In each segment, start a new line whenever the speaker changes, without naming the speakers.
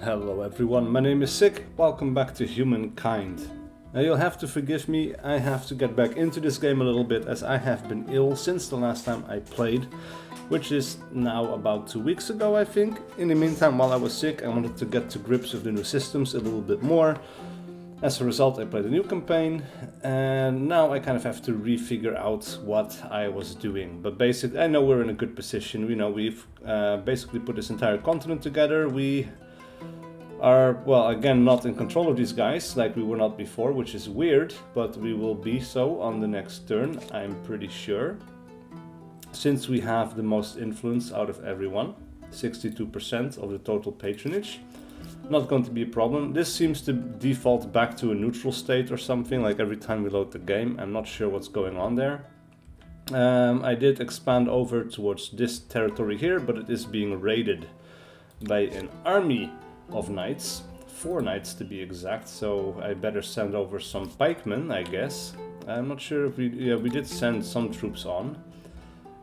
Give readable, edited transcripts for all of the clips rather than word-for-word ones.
Hello everyone, my name is SiC, welcome back to Humankind. Now you'll have to forgive me, I have to get back into this game a little bit as I have been ill since the last time I played, which is now about 2 weeks ago I think. In the meantime, while I was sick, I wanted to get to grips with the new systems a little bit more. As a result, I played a new campaign, and now I kind of have to refigure out what I was doing. But basically, I know we're in a good position. We know we've basically put this entire continent together. We are, well, again, not in control of these guys like we were not before, which is weird, but we will be so on the next turn, I'm pretty sure. Since we have the most influence out of everyone, 62% of the total patronage. Not going to be a problem. This seems to default back to a neutral state or something, like every time we load the game. I'm not sure what's going on there. I did expand over towards this territory here, but it is being raided by an army of knights. 4 knights to be exact, so I better send over some pikemen, I guess. I'm not sure if we did send some troops on.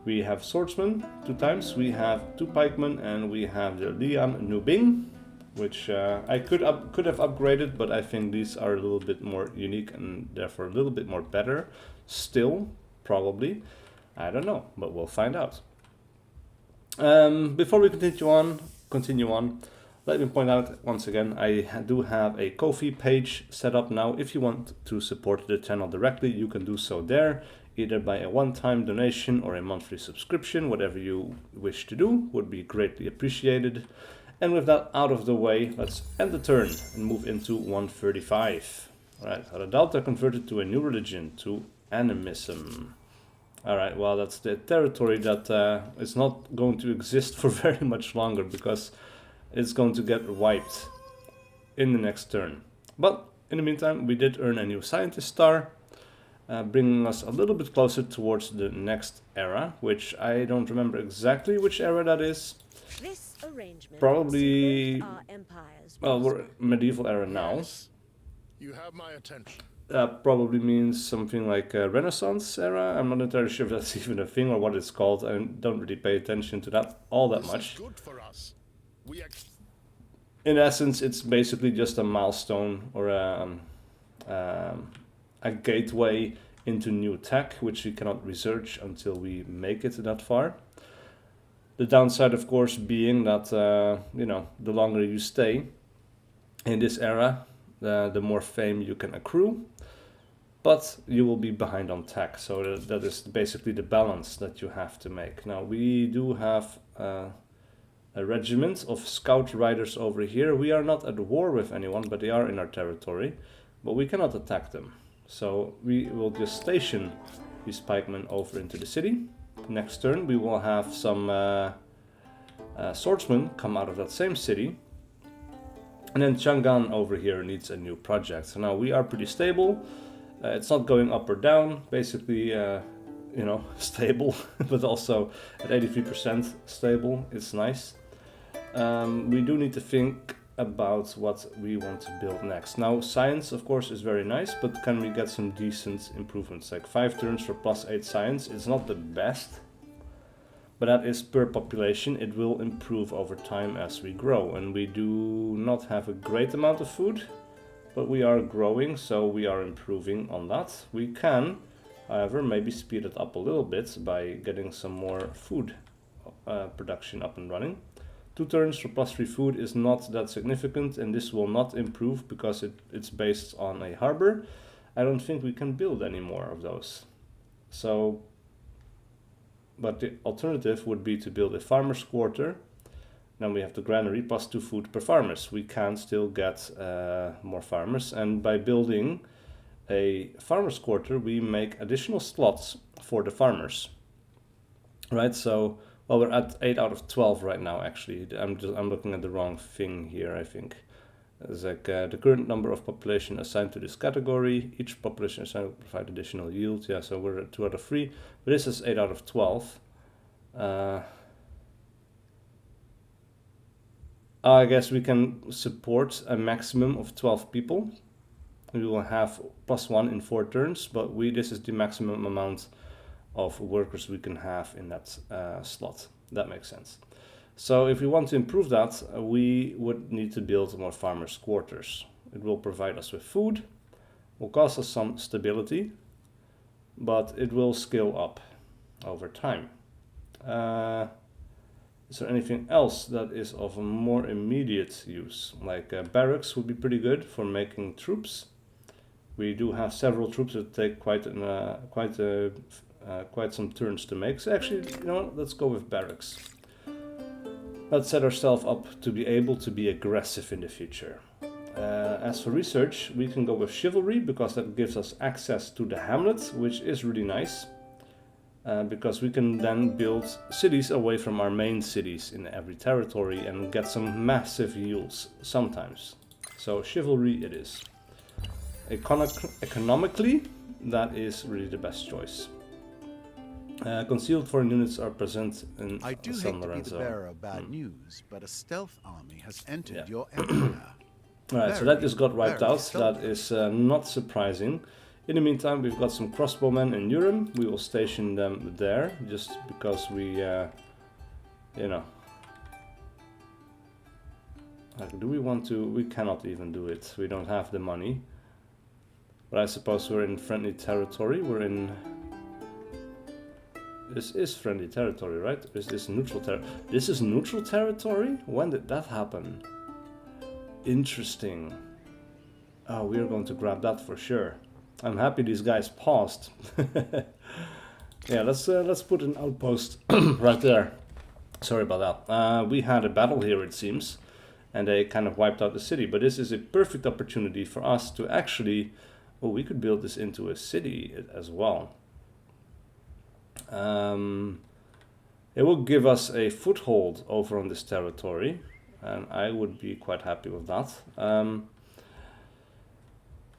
We have swordsmen 2 times, we have 2 pikemen, and we have the Liam Nubing, which I could have upgraded, but I think these are a little bit more unique and therefore a little bit more better. Still, probably. I don't know, but we'll find out. Before we continue on, let me point out once again, I do have a Ko-fi page set up now. If you want to support the channel directly, you can do so there, either by a one-time donation or a monthly subscription. Whatever you wish to do would be greatly appreciated. And with that out of the way, let's end the turn and move into 135. Alright, Delta converted to a new religion, to animism. Alright, well, that's the territory that is not going to exist for very much longer because it's going to get wiped in the next turn. But in the meantime, we did earn a new scientist star, bringing us a little bit closer towards the next era, which I don't remember exactly which era that is.
This arrangement
Probably,
our empires.
well, we're medieval era now.
Yes. You have my attention.
That probably means something like Renaissance era. I'm not entirely sure if that's even a thing or what it's called. I don't really pay attention to that all that
This
much.
is good for us. We
In essence, it's basically just a milestone or a gateway into new tech, which we cannot research until we make it that far. The downside, of course, being that, the longer you stay in this era, the more fame you can accrue, but you will be behind on tech. So that is basically the balance that you have to make. Now, we do have a regiment of scout riders over here. We are not at war with anyone, but they are in our territory, but we cannot attack them. So we will just station these pikemen over into the city. Next turn we will have some swordsmen come out of that same city. And then Chang'an over here needs a new project. So now we are pretty stable. It's not going up or down, basically stable, but also at 83% stable. It's nice. We do need to think about what we want to build next. Now, science, of course, is very nice, but can we get some decent improvements? Like 5 turns for +8 science. It's not the best, but that is per population. It will improve over time as we grow, and we do not have a great amount of food, but we are growing, so we are improving on that. We can, however, maybe speed it up a little bit by getting some more food production up and running. 2 turns for +3 food is not that significant, and this will not improve because it's based on a harbor. I don't think we can build any more of those. So, but the alternative would be to build a farmer's quarter. Then we have the granary +2 food per farmers. We can still get more farmers, and by building a farmer's quarter, we make additional slots for the farmers. Right, so well, we're at 8 out of 12 right now, actually. I'm looking at the wrong thing here, I think. It's like the current number of population assigned to this category. Each population assigned will provide additional yield. Yeah, so we're at 2 out of 3. But this is 8 out of 12. I guess we can support a maximum of 12 people. We will have +1 in 4 turns, but this is the maximum amount of workers we can have in that slot. That makes sense. So if we want to improve that, we would need to build more farmers' quarters. It will provide us with food, will cost us some stability, but it will scale up over time. Is there anything else that is of a more immediate use? Like barracks would be pretty good for making troops. We do have several troops that take quite some turns to make. So actually, you know what? Let's go with barracks. Let's set ourselves up to be able to be aggressive in the future. As for research, we can go with chivalry because that gives us access to the hamlet, which is really nice. Because we can then build cities away from our main cities in every territory and get some massive yields sometimes. So chivalry it is. Economically, that is really the best choice. Concealed foreign units are present in
I do
San
hate to be
Lorenzo.
the bearer of bad news, but a stealth army has entered your empire.
Alright, so that just got wiped
very
out. That is not surprising. In the meantime, we've got some crossbowmen in Urim. We will station them there, just because we, you know... Like, do we want to... We cannot even do it. We don't have the money. But I suppose we're in friendly territory. We're in... This is friendly territory, right? Is this neutral territory? This is neutral territory? When did that happen? Interesting. Oh, we're going to grab that for sure. I'm happy these guys paused. Yeah, let's put an outpost right there. Sorry about that. We had a battle here, it seems, and they kind of wiped out the city. But this is a perfect opportunity for us to actually... Oh, we could build this into a city as well. It will give us a foothold over on this territory, and I would be quite happy with that.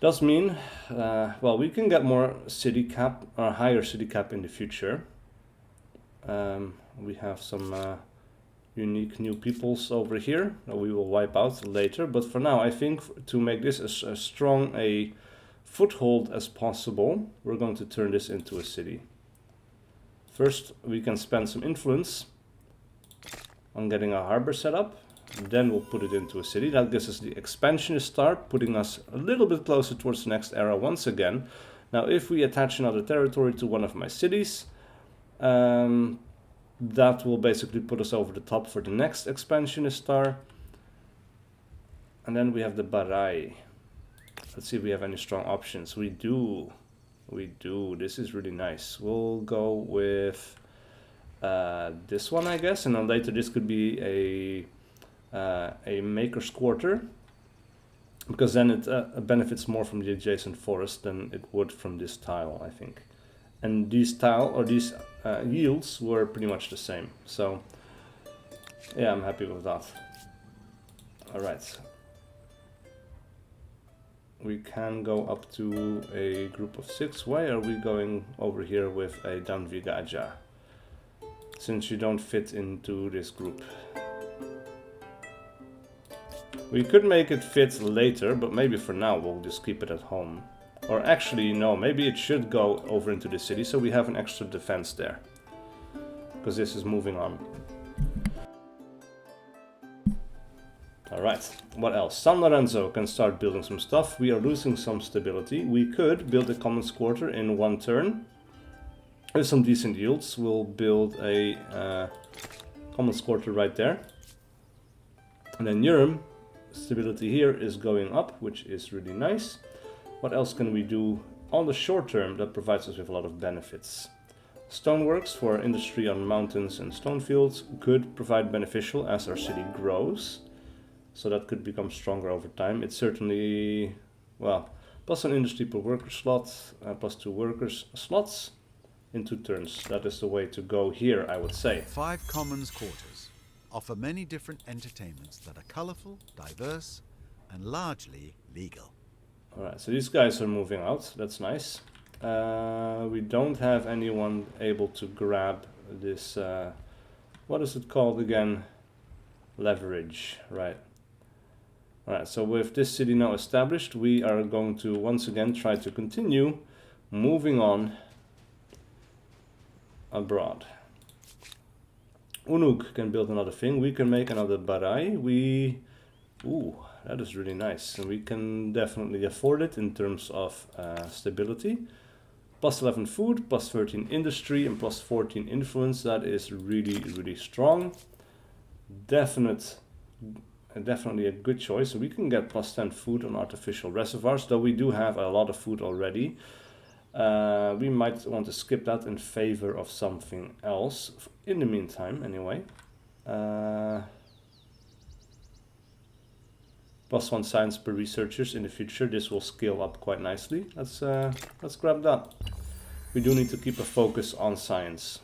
Does mean, well, we can get more city cap or higher city cap in the future. We have some unique new peoples over here that we will wipe out later. But for now, I think to make this as strong a foothold as possible, we're going to turn this into a city. First, we can spend some influence on getting a harbor set up. Then we'll put it into a city. That gives us the expansionist start, putting us a little bit closer towards the next era once again. Now, if we attach another territory to one of my cities, that will basically put us over the top for the next expansionist star. And then we have the Barai. Let's see if we have any strong options. We do. We do. This is really nice. We'll go with this one, I guess. And then later this could be a maker's quarter, because then it benefits more from the adjacent forest than it would from this tile, I think. And these these yields were pretty much the same. So yeah, I'm happy with that. All right. We can go up to a group of 6. Why are we going over here with a Danvigaja? Since you don't fit into this group. We could make it fit later, but maybe for now we'll just keep it at home. Or actually, no, maybe it should go over into the city so we have an extra defense there. Because this is moving on. Alright, what else? San Lorenzo can start building some stuff. We are losing some stability. We could build a commons quarter in one turn. With some decent yields, we'll build a commons quarter right there. And then Urim, stability here is going up, which is really nice. What else can we do on the short term that provides us with a lot of benefits? Stoneworks for industry on mountains and stone fields could provide beneficial as our city grows. So that could become stronger over time. It's certainly, well, plus an industry per worker slot, plus 2 workers slots in 2 turns. That is the way to go here, I would say.
5 commons quarters offer many different entertainments that are colorful, diverse, and largely legal.
Alright, so these guys are moving out. That's nice. We don't have anyone able to grab this, what is it called again? Leverage, right. Alright, so with this city now established, we are going to once again try to continue moving on abroad. Unuk can build another thing. We can make another barai. Ooh, that is really nice. And we can definitely afford it in terms of stability. Plus 11 food, plus 13 industry, and plus 14 influence. That is really, really strong. Definitely a good choice. We can get plus 10 food on artificial reservoirs, though we do have a lot of food already. We might want to skip that in favor of something else in the meantime, anyway. Plus 1 science per researchers in the future. This will scale up quite nicely. Let's grab that. We do need to keep a focus on science,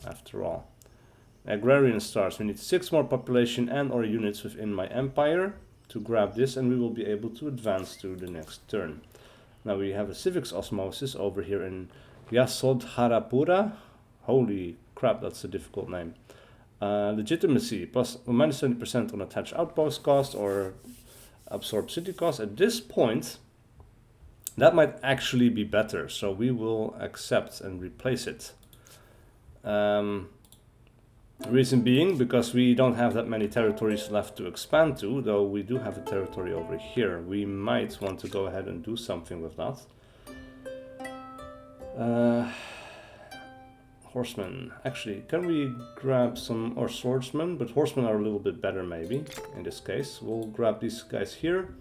after all. Agrarian stars. We need 6 more population and or units within my empire to grab this, and we will be able to advance to the next turn. Now we have a civics osmosis over here in Yasodharapura. Holy crap, that's a difficult name. Legitimacy, plus minus 70% on attached outpost cost or absorb city cost. At this point, that might actually be better, so we will accept and replace it. Reason being, because we don't have that many territories left to expand to, though we do have a territory over here. We might want to go ahead and do something with that. Horsemen. Actually, can we grab some, or swordsmen? But horsemen are a little bit better maybe, in this case. We'll grab these guys here.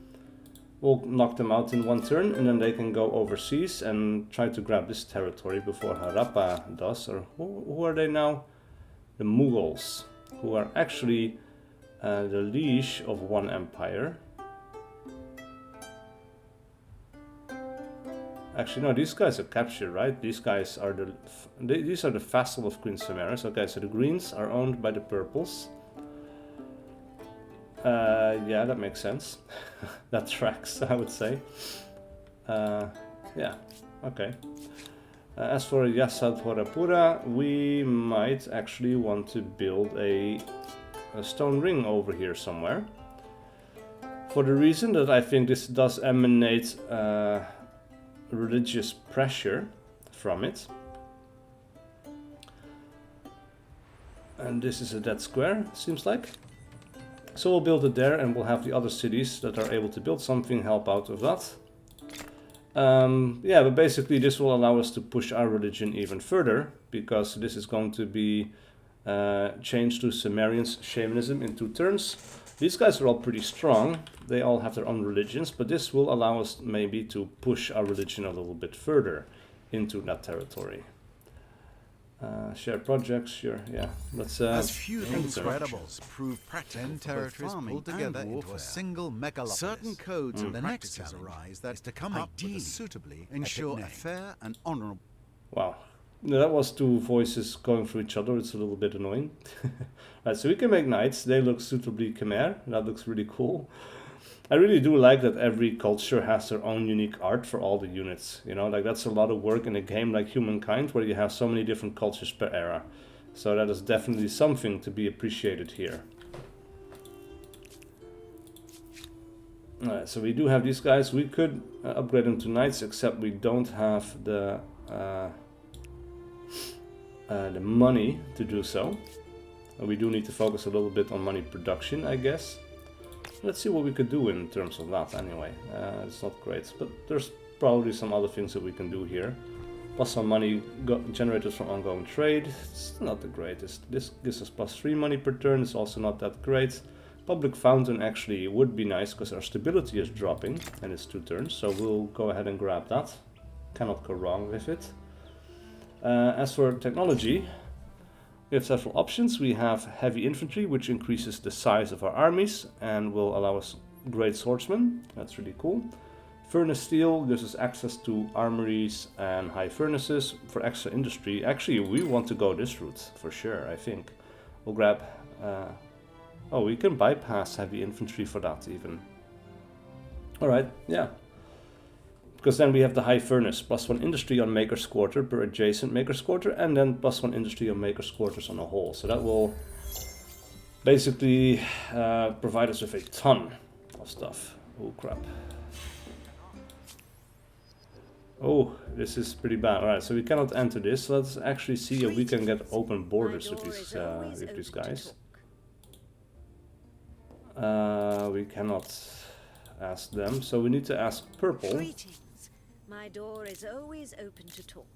We'll knock them out in one turn, and then they can go overseas and try to grab this territory before Harappa does. Or who are they now? The Mughals, who are actually the liege of one empire. Actually, no, these guys are captured, right? These guys are these are the vassal of Queen Samaras. Okay, so the greens are owned by the purples. Yeah, that makes sense. That tracks, I would say. Yeah, okay. As for Yasadhwarapura, we might actually want to build a stone ring over here somewhere. For the reason that I think this does emanate religious pressure from it. And this is a dead square, seems like. So we'll build it there, and we'll have the other cities that are able to build something help out with that. Yeah, but basically this will allow us to push our religion even further, because this is going to be changed to Sumerian shamanism in 2 turns. These guys are all pretty strong. They all have their own religions, but this will allow us maybe to push our religion a little bit further into that territory. Share projects, sure, yeah. Let's
As feudal incredibles prove practical, 10 territories pulled together into a single megalopolis. Certain codes and the next challenge arise that is to come up with a suitably ensure a fair and honorable.
Wow, that was 2 voices going through each other. It's a little bit annoying. Right, so we can make knights. They look suitably Khmer. That looks really cool. I really do like that every culture has their own unique art for all the units. You know, like that's a lot of work in a game like Humankind, where you have so many different cultures per era. So that is definitely something to be appreciated here. Alright, so we do have these guys. We could upgrade them to knights, except we don't have the money to do so. We do need to focus a little bit on money production, I guess. Let's see what we could do in terms of that anyway. It's not great, but there's probably some other things that we can do here. Plus some money generated from ongoing trade. It's not the greatest. This gives us plus 3 money per turn. It's also not that great. Public fountain actually would be nice, because our stability is dropping and it's 2 turns. So we'll go ahead and grab that. Cannot go wrong with it. As for technology, we have several options. We have heavy infantry, which increases the size of our armies and will allow us great swordsmen. That's really cool. Furnace steel gives us access to armories and high furnaces for extra industry. Actually, we want to go this route for sure, I think. We'll grab... oh, we can bypass heavy infantry for that even. Alright, yeah. Because then we have the high furnace, plus 1 industry on maker's quarter per adjacent maker's quarter, and then plus 1 industry on maker's quarters on a whole. So that will basically provide us with a ton of stuff. Oh crap. Oh, this is pretty bad. Alright, so we cannot enter this. Let's actually see if we can get open borders with these guys. We cannot ask them, so we need to ask purple.
Greetings. My door is always open to talk.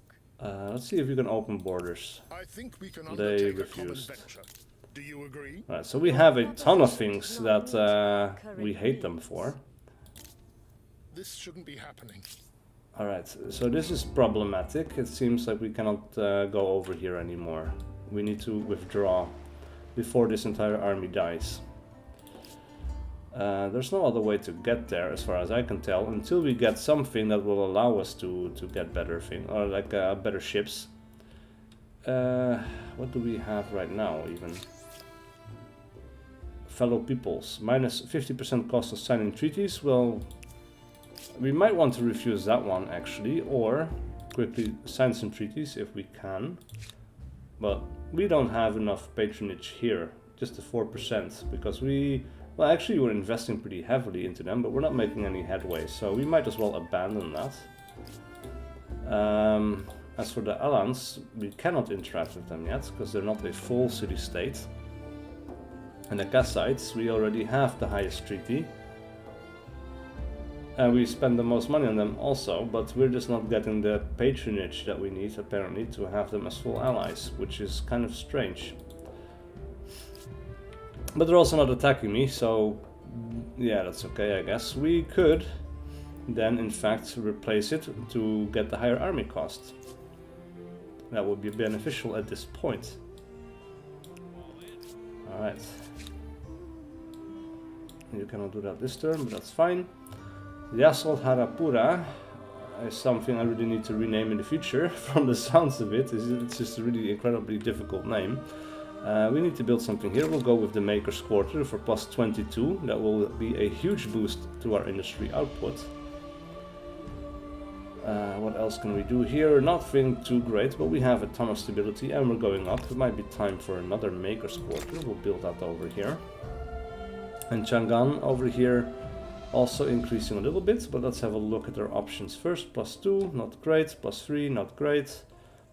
Let's see if we can open borders.
I think we can
They
undertake a common
refused.
venture. Do you agree?
Alright, so we have a ton of things that we hate them for.
This shouldn't be happening.
Alright, so this is problematic. It seems like we cannot go over here anymore. We need to withdraw before this entire army dies. There's no other way to get there, as far as I can tell, until we get something that will allow us to get better or like better ships. What do we have right now, even? Fellow peoples, minus 50% cost of signing treaties. Well, we might want to refuse that one, actually, or quickly sign some treaties if we can. But we don't have enough patronage here, just the 4%, because well, actually we're investing pretty heavily into them, but we're not making any headway, so we might as well abandon that. As for the Alans, we cannot interact with them yet, because they're not a full city-state. And the Kassites, we already have the highest treaty. And we spend the most money on them also, but we're just not getting the patronage that we need, apparently, to have them as full allies, which is kind of strange. But they're also not attacking me, so yeah, that's okay, I guess. We could then, in fact, replace it to get the higher army cost. That would be beneficial at this point. Alright. You cannot do that this turn, but that's fine. Yasol Harapura is something I really need to rename in the future. From the sounds of it, it's just a really incredibly difficult name. We need to build something here. We'll go with the Maker's Quarter for plus 22. That will be a huge boost to our industry output. What else can we do here? Nothing too great, but we have a ton of stability and we're going up. It might be time for another Maker's Quarter. We'll build that over here. And Chang'an over here also increasing a little bit, but let's have a look at our options first. Plus 2, not great. Plus 3, not great.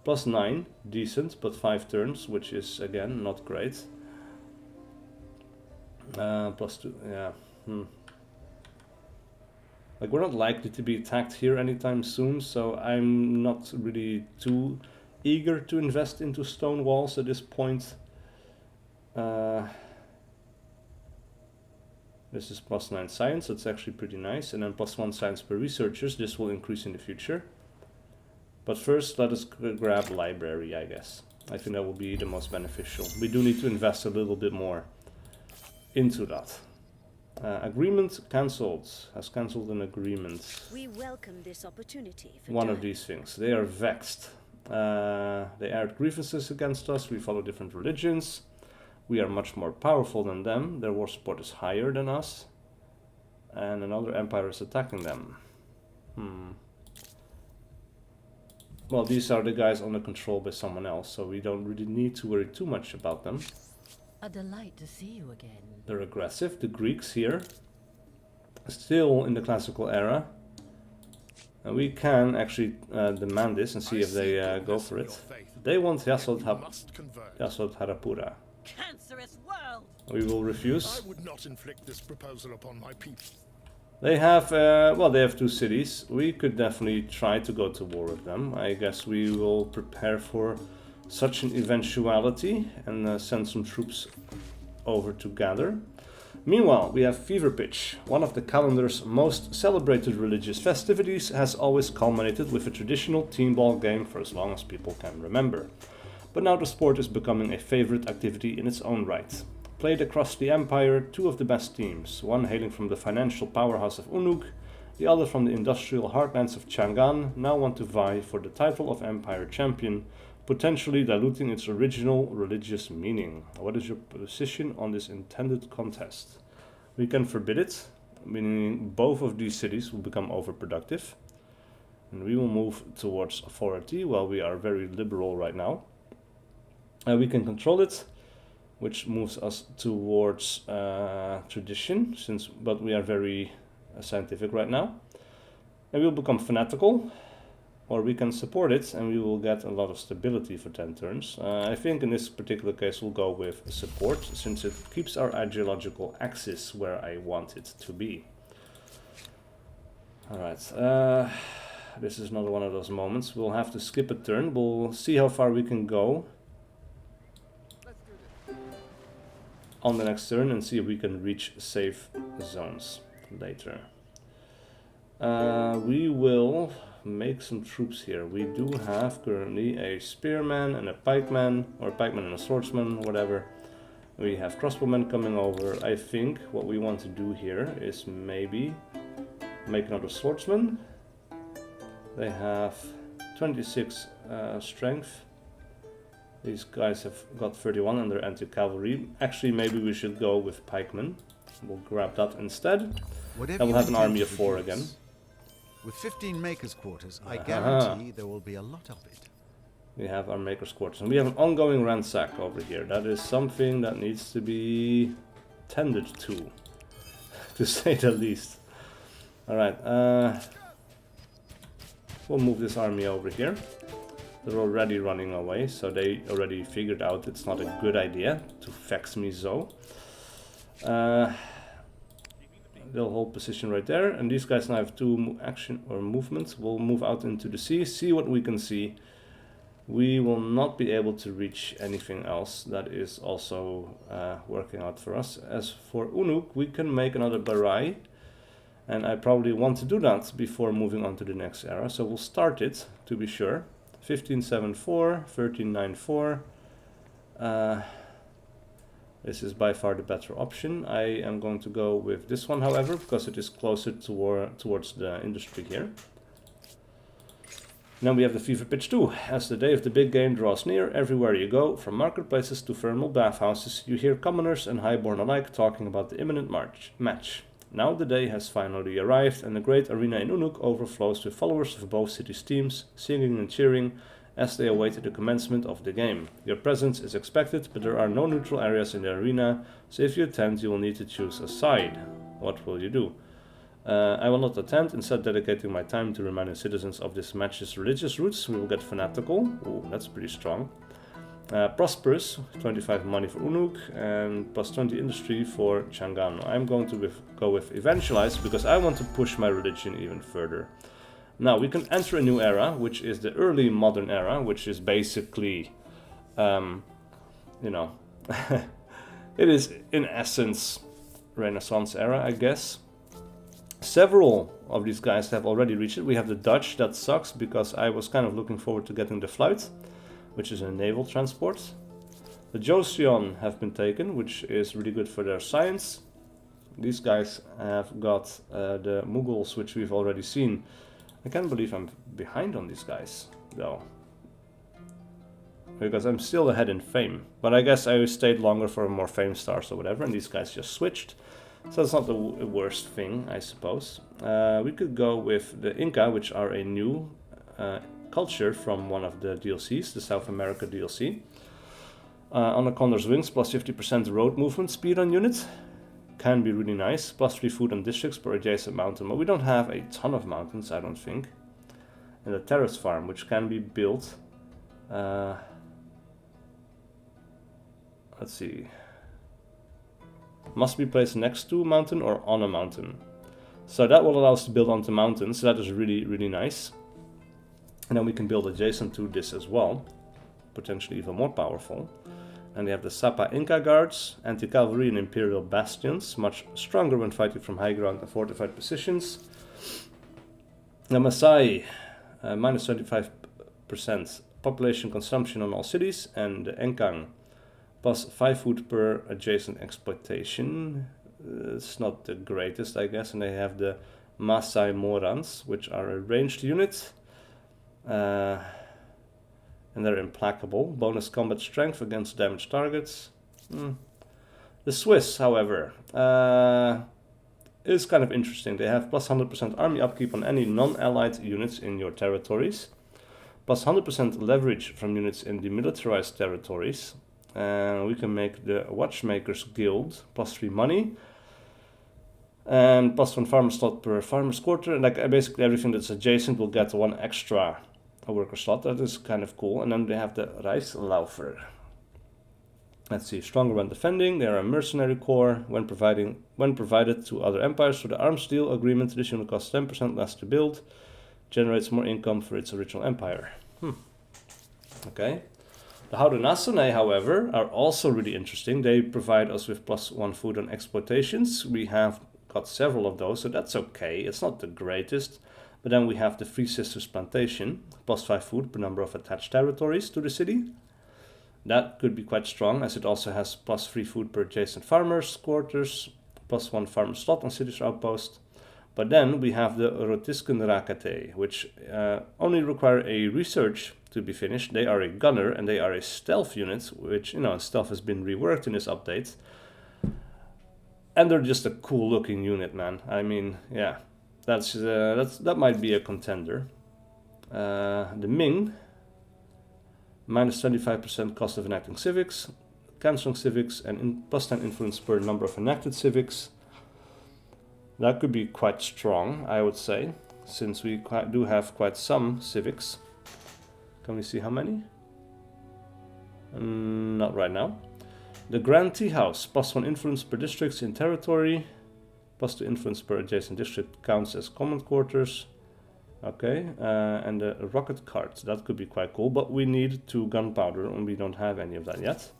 Plus 9, decent, but 5 turns, which is, again, not great. Plus 2, yeah. Like, we're not likely to be attacked here anytime soon, so I'm not really too eager to invest into stone walls at this point. This is plus 9 science, that's actually pretty nice, and then plus 1 science per researchers. This will increase in the future. But first, let us grab library, I guess. I think that will be the most beneficial. We do need to invest a little bit more into that. Agreement cancelled. Has cancelled an agreement.
We welcome this opportunity for
One of these things. They are vexed. They aired grievances against us. We follow different religions. We are much more powerful than them. Their war support is higher than us. And another empire is attacking them. Well, these are the guys under control by someone else, so we don't really need to worry too much about them.
A delight to see you again.
They're aggressive. The Greeks here, still in the classical era. And we can actually demand this and see if they go for it. They want Yasod Harapura.
Cancerous world!
We will refuse.
I would not inflict this proposal upon my people.
They have, well, they have 2 cities. We could definitely try to go to war with them. I guess we will prepare for such an eventuality and send some troops over to gather. Meanwhile, we have Fever Pitch. One of the calendar's most celebrated religious festivities has always culminated with a traditional team ball game for as long as people can remember. But now the sport is becoming a favorite activity in its own right. Played across the empire, 2 of the best teams, one hailing from the financial powerhouse of Unuk, the other from the industrial heartlands of Chang'an, now want to vie for the title of empire champion, potentially diluting its original religious meaning. What is your position on this intended contest? We can forbid it, meaning both of these cities will become overproductive, and we will move towards authority while we are very liberal right now. We can control it, which moves us towards tradition, but we are very scientific right now. And we'll become fanatical, or we can support it and we will get a lot of stability for 10 turns. I think in this particular case we'll go with support, since it keeps our ideological axis where I want it to be. Alright, this is another one of those moments. We'll have to skip a turn. We'll see how far we can go on the next turn and see if we can reach safe zones later. We will make some troops here. We do have currently a spearman and a pikeman, or a pikeman and a swordsman, whatever. We have crossbowmen coming over. I think what we want to do here is maybe make another swordsman. They have 26 strength. These guys have got 31 and they're anti-cavalry. Actually, maybe we should go with pikemen. We'll grab that instead. And we'll have an army of 4 again.
With 15 makers' quarters, I guarantee there will be a lot of it.
We have our makers' quarters. And we have an ongoing ransack over here. That is something that needs to be tended to say the least. Alright, we'll move this army over here. They're already running away, so they already figured out it's not a good idea to vex me so. They'll hold position right there, and these guys now have 2 action or movements. We'll move out into the sea, see what we can see. We will not be able to reach anything else. That is also working out for us. As for Unuk, we can make another Barai, and I probably want to do that before moving on to the next era. So we'll start it to be sure. 1574, 1394. This is by far the better option. I am going to go with this one, however, because it is closer towards the industry here. Then we have the fever pitch 2. As the day of the big game draws near, everywhere you go, from marketplaces to thermal bathhouses, you hear commoners and highborn alike talking about the imminent match. Now the day has finally arrived, and the great arena in Unuk overflows with followers of both cities' teams, singing and cheering as they await the commencement of the game. Your presence is expected, but there are no neutral areas in the arena, so if you attend, you will need to choose a side. What will you do? I will not attend, instead dedicating my time to reminding citizens of this match's religious roots. We will get fanatical. Ooh, that's pretty strong. Prosperous, 25 money for Unuk, and plus 20 industry for Chang'an. I'm going to go with Evangelize, because I want to push my religion even further. Now, we can enter a new era, which is the early modern era, which is basically, you know, it is in essence Renaissance era, I guess. Several of these guys have already reached it. We have the Dutch. That sucks, because I was kind of looking forward to getting the Fluit, which is a naval transport. The Joseon have been taken, which is really good for their science. These guys have got the Mughals, which we've already seen. I can't believe I'm behind on these guys, though, because I'm still ahead in fame. But I guess I stayed longer for more fame stars or whatever, and these guys just switched. So that's not the worst thing, I suppose. We could go with the Inca, which are a new culture from one of the DLCs, the South America DLC. On a Condor's Wings, plus 50% road movement speed on units. Can be really nice. Plus 3 food and districts per adjacent mountain. But we don't have a ton of mountains, I don't think. And the terrace farm, which can be built. Let's see. Must be placed next to a mountain or on a mountain. So that will allow us to build onto mountains. So that is really, really nice. And then we can build adjacent to this as well. Potentially even more powerful. And they have the Sapa Inca Guards, anti-cavalry and imperial bastions, much stronger when fighting from high ground and fortified positions. The Masai, minus 25% population consumption on all cities, and the Enkang, plus 5 food per adjacent exploitation. It's not the greatest, I guess. And they have the Masai Morans, which are a ranged unit. And they're implacable. Bonus combat strength against damaged targets. The Swiss, however, is kind of interesting. They have plus 100% army upkeep on any non-allied units in your territories. Plus 100% leverage from units in demilitarized territories. And we can make the Watchmakers Guild plus 3 money. And plus 1 farmer slot per farmer's quarter. And like basically everything that's adjacent will get 1 extra a worker slot. That is kind of cool. And then they have the Reichslaufer. Let's see, stronger when defending. They are a mercenary corps. When provided to other empires through the arms deal agreement, this unit costs 10% less to build. Generates more income for its original empire. Okay. The Haudenosaunee, however, are also really interesting. They provide us with +1 food on exploitations. We have got several of those, so that's okay. It's not the greatest. But then we have the Three Sisters Plantation, +5 food per number of attached territories to the city. That could be quite strong, as it also has +3 food per adjacent farmers' quarters, +1 farmer slot on city's outpost. But then we have the Rotiskenrakete, which only require a research to be finished. They are a gunner and they are a stealth unit, which, stealth has been reworked in this update. And they're just a cool looking unit, man. I mean, yeah, that might be a contender. The Ming, -25% cost of enacting civics, canceling civics, and +10 influence per number of enacted civics. That could be quite strong, I would say, since we do have quite some civics. Can we see how many? Not right now. The Grand Tea House, +1 influence per districts in territory, +2 influence per adjacent district counts as command quarters. Okay, and the rocket cart, that could be quite cool, but we need 2 gunpowder and we don't have any of that yet.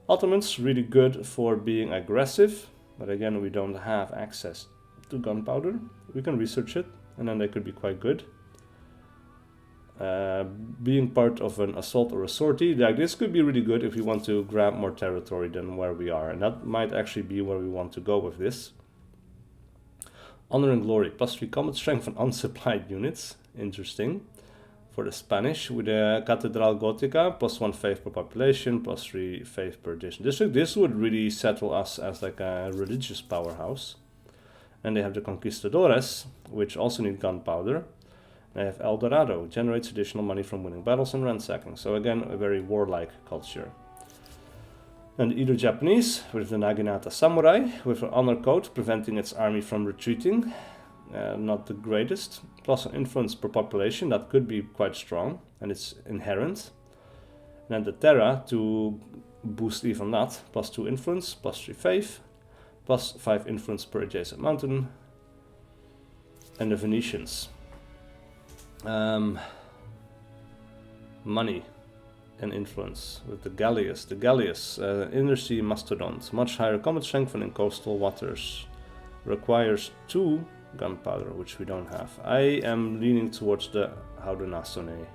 Ottomans, really good for being aggressive, but again, we don't have access to gunpowder. We can research it, and then they could be quite good. Being part of an assault or a sortie, like this could be really good if we want to grab more territory than where we are, and that might actually be where we want to go with this. Honor and Glory, +3 combat strength on unsupplied units. Interesting. For the Spanish, with the Catedral Gotica, +1 faith per population, +3 faith per adjacent district. This would really settle us as like a religious powerhouse. And they have the Conquistadores, which also need gunpowder. They have El Dorado, generates additional money from winning battles and ransacking. So again, a very warlike culture. And the Indo-Japanese, with the Naginata Samurai, with an honor code preventing its army from retreating. Not the greatest. +1 influence per population, that could be quite strong, and it's inherent. And then the Terra, to boost even that, +2 influence, +3 faith, +5 influence per adjacent mountain. And the Venetians. Money and influence with the Gallius. The Gallius, inner sea mastodons, much higher combat strength than in coastal waters. Requires 2 gunpowder, which we don't have. I am leaning towards the Haudenosaunee.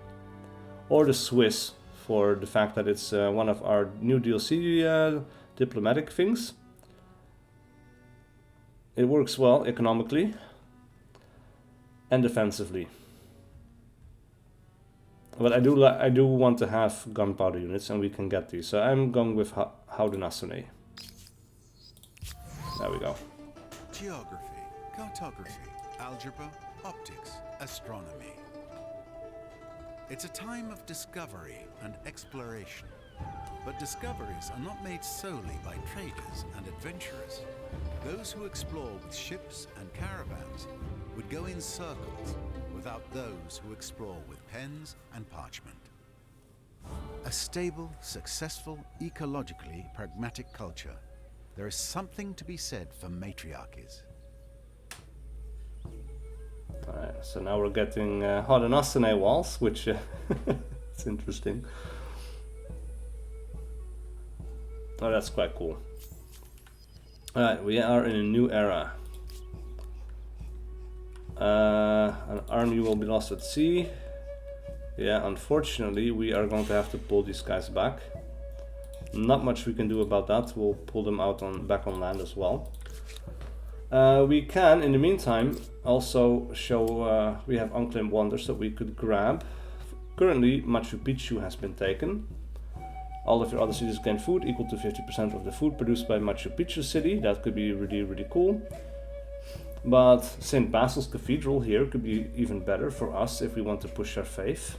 Or the Swiss, for the fact that it's one of our new DLC diplomatic things. It works well economically and defensively. But I do want to have gunpowder units, and we can get these. So I'm going with Haudenosaunee. There we go.
Geography, cartography, algebra, optics, astronomy. It's a time of discovery and exploration. But discoveries are not made solely by traders and adventurers. Those who explore with ships and caravans would go in circles without those who explore with pens and parchment. A stable, successful, ecologically pragmatic culture. There is something to be said for matriarchies.
Alright, so now we're getting Haudenosaunee walls, which it's interesting. Oh, that's quite cool. Alright, we are in a new era. An army will be lost at sea. Yeah, unfortunately, we are going to have to pull these guys back. Not much we can do about that. We'll pull them out back on land as well. We can, in the meantime, also show we have unclaimed wonders that we could grab. Currently, Machu Picchu has been taken. All of your other cities gain food equal to 50% of the food produced by Machu Picchu city. That could be really, really cool. But St. Basil's Cathedral here could be even better for us if we want to push our faith.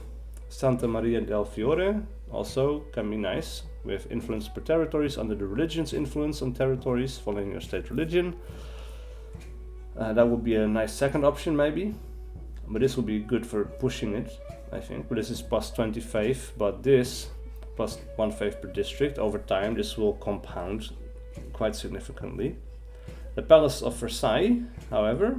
Santa Maria del Fiore also can be nice, with influence per territories under the religion's influence on territories following your state religion. That would be a nice second option maybe. but this will be good for pushing it, I think. But this is plus 25, but this plus 1 faith per district. Over time, this will compound quite significantly. The Palace of Versailles, however,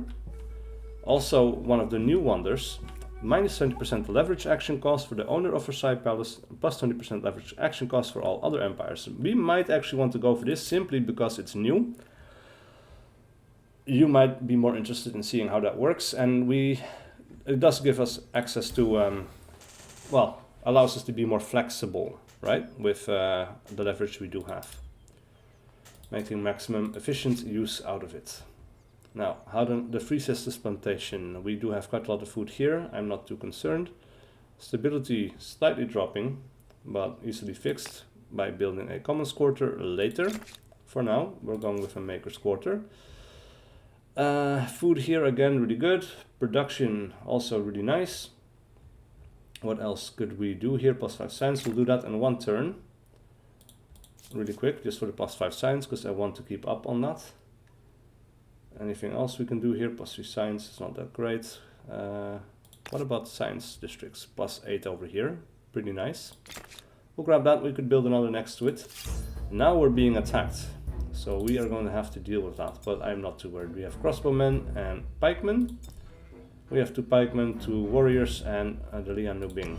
also one of the new wonders. Minus 20% leverage action cost for the owner of Versailles Palace, plus 20% leverage action cost for all other empires. We might actually want to go for this simply because it's new. You might be more interested in seeing how that works, and it does give us access to, well, allows us to be more flexible, right, with the leverage we do have, making maximum efficient use out of it. Now, how the Free Sisters plantation. We do have quite a lot of food here. I'm not too concerned. Stability slightly dropping, but easily fixed by building a Commons Quarter later. For now, we're going with a Maker's Quarter. Food here again really good. Production also really nice. What else could we do here? Plus 5 science. We'll do that in 1 turn. Really quick, just for the plus 5 science, because I want to keep up on that. Anything else we can do here? Plus 3 science is not that great. What about science districts? Plus 8 over here. Pretty nice. We'll grab that. We could build another next to it. Now we're being attacked, so we are going to have to deal with that, but I'm not too worried. We have crossbowmen and pikemen. We have 2 pikemen, 2 warriors, and the Lian Nubing.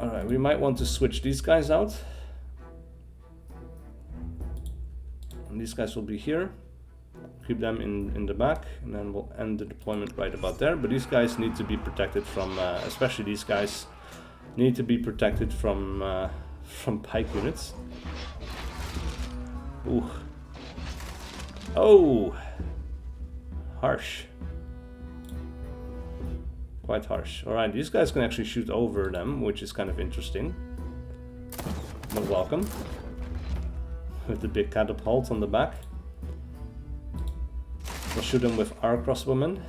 Alright, we might want to switch these guys out. And these guys will be here. Keep them in the back, and then we'll end the deployment right about there. But these guys need to be protected from, especially these guys, need to be protected from pike units. Ooh. Oh! Harsh. Quite harsh. Alright, these guys can actually shoot over them, which is kind of interesting. But welcome. With the big catapult on the back. We'll shoot them with our crossbowmen.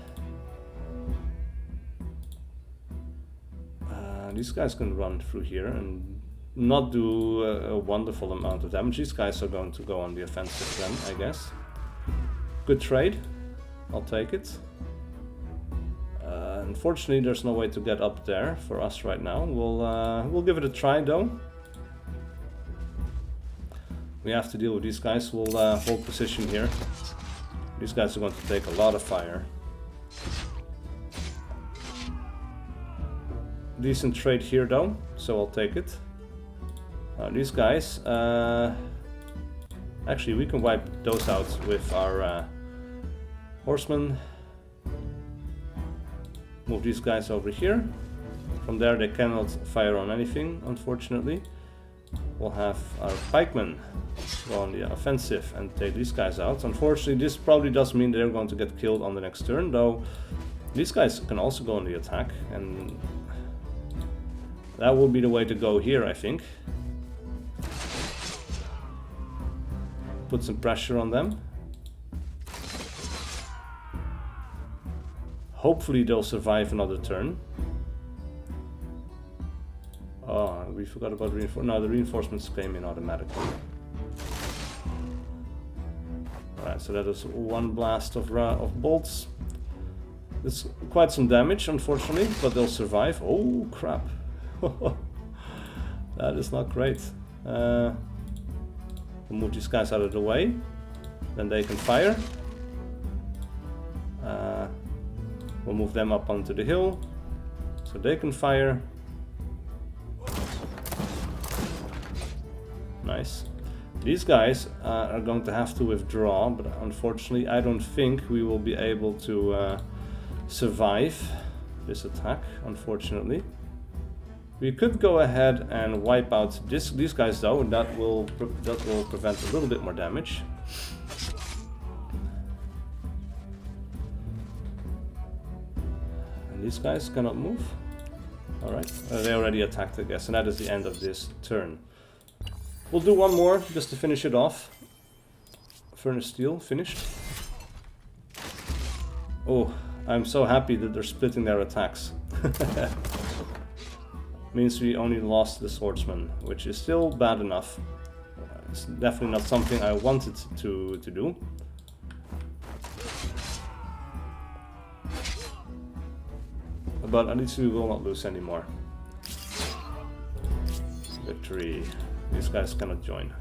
These guys can run through here and not do a wonderful amount of damage. These guys are going to go on the offensive then, I guess. Good trade. I'll take it. Unfortunately, there's no way to get up there for us right now. We'll give it a try though. We have to deal with these guys. We'll hold position here. These guys are going to take a lot of fire. Decent trade here though, so I'll take it. These guys, actually we can wipe those out with our horsemen. Move these guys over here. From there they cannot fire on anything, unfortunately. We'll have our pikemen go on the offensive and take these guys out. Unfortunately, this probably does mean they're going to get killed on the next turn, though these guys can also go on the attack, and that will be the way to go here, I think. Put some pressure on them. Hopefully they'll survive another turn. Oh, we forgot about reinforcements. No, the reinforcements came in automatically. Alright, so that is 1 blast of bolts. It's quite some damage, unfortunately, but they'll survive. Oh, crap. That is not great. We'll move these guys out of the way. Then they can fire. We'll move them up onto the hill, so they can fire. Nice. These guys are going to have to withdraw, but unfortunately I don't think we will be able to survive this attack, unfortunately. We could go ahead and wipe out these guys though, and that will prevent a little bit more damage. And these guys cannot move. Alright, they already attacked, I guess, and that is the end of this turn. We'll do one more just to finish it off. Furnace steel finished. Oh, I'm so happy that they're splitting their attacks. Means we only lost the swordsman, which is still bad enough. It's definitely not something I wanted to do. but at least we will not lose anymore. Victory. These guys cannot join.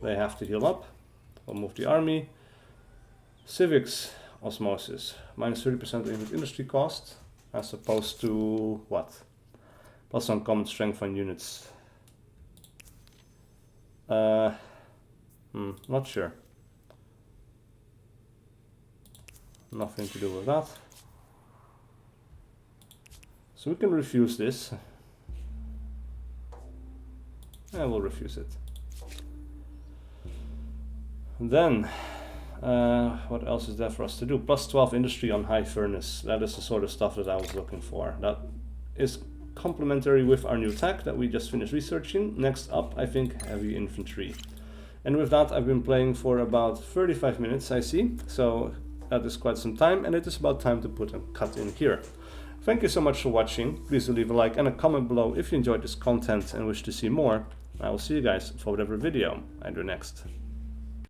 They have to heal up. We'll move the army. Civics, osmosis. Minus 30% of industry cost. As opposed to what? Plus on common strength on units. Not sure. Nothing to do with that. So we can refuse this. And we'll refuse it. Then, what else is there for us to do? Plus 12 industry on high furnace. That is the sort of stuff that I was looking for. That is complementary with our new tech that we just finished researching. Next up, I think, heavy infantry. And with that, I've been playing for about 35 minutes, I see. So that is quite some time, and it is about time to put a cut in here. Thank you so much for watching. Please do leave a like and a comment below if you enjoyed this content and wish to see more. I will see you guys for whatever video I do next.